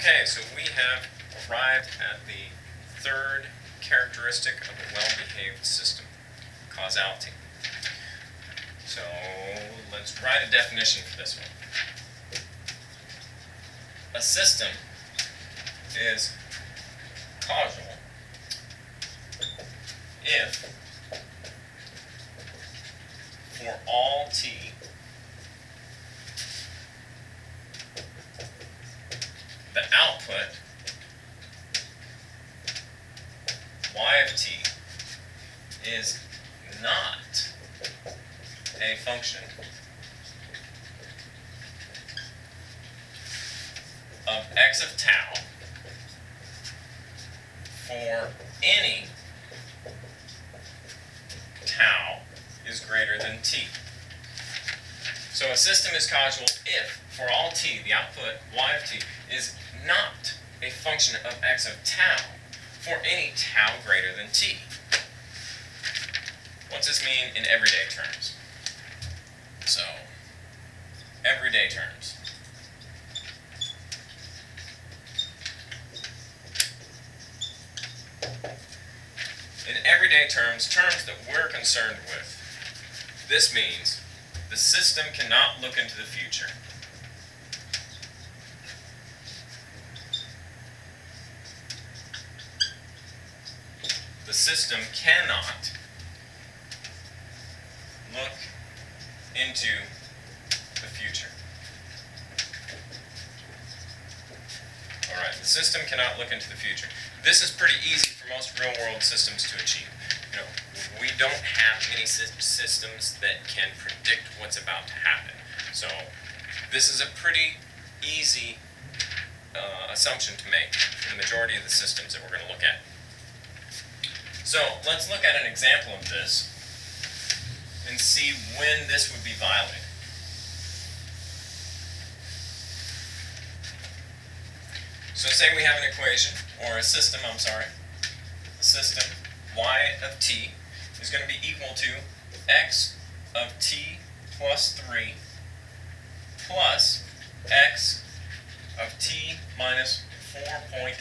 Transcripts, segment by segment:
Okay, so we have arrived at the third characteristic of a well-behaved system, causality. So let's write a definition for this one. A system is causal if for all t the output y of t is not a function of x of tau for any tau is greater than t. So a system is causal if, for all t, the output y of t is not a function of x of tau for any tau greater than t. What's this mean in everyday terms? So, everyday terms. In everyday terms, terms that we're concerned with, this means the system cannot look into the future. The system cannot look into the future. Alright, the system cannot look into the future. This is pretty easy for most real-world systems to achieve. You know, we don't have many systems that can predict what's about to happen. So this is a pretty easy assumption to make for the majority of the systems that we're going to look at. So let's look at an example of this and see when this would be violated. So say we have an equation, or a system, a system y of t is going to be equal to x of t plus 3 plus x of t minus 4.8.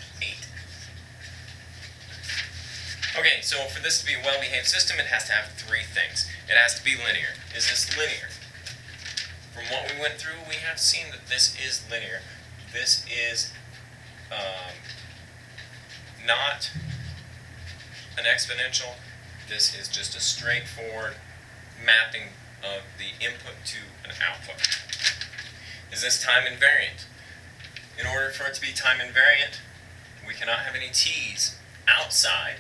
Okay, so for this to be a well-behaved system, it has to have three things. It has to be linear. Is this linear? From what we went through, we have seen that this is linear. This is not an exponential. This is just a straightforward mapping of the input to an output. Is this time invariant? In order for it to be time invariant, we cannot have any t's outside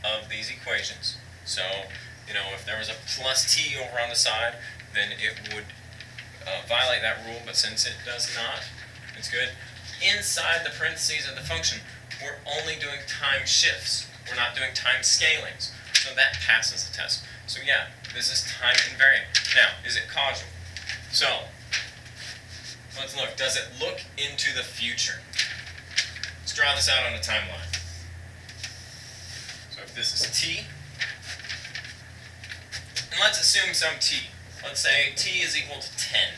of these equations. So, you know, if there was a plus t over on the side, then it would violate that rule, but since it does not, it's good. Inside the parentheses of the function, we're only doing time shifts. We're not doing time scalings. So that passes the test. So yeah, this is time invariant. Now, is it causal? So, let's look. Does it look into the future? Let's draw this out on a timeline. So if this is t, and let's assume some t. Let's say t is equal to 10.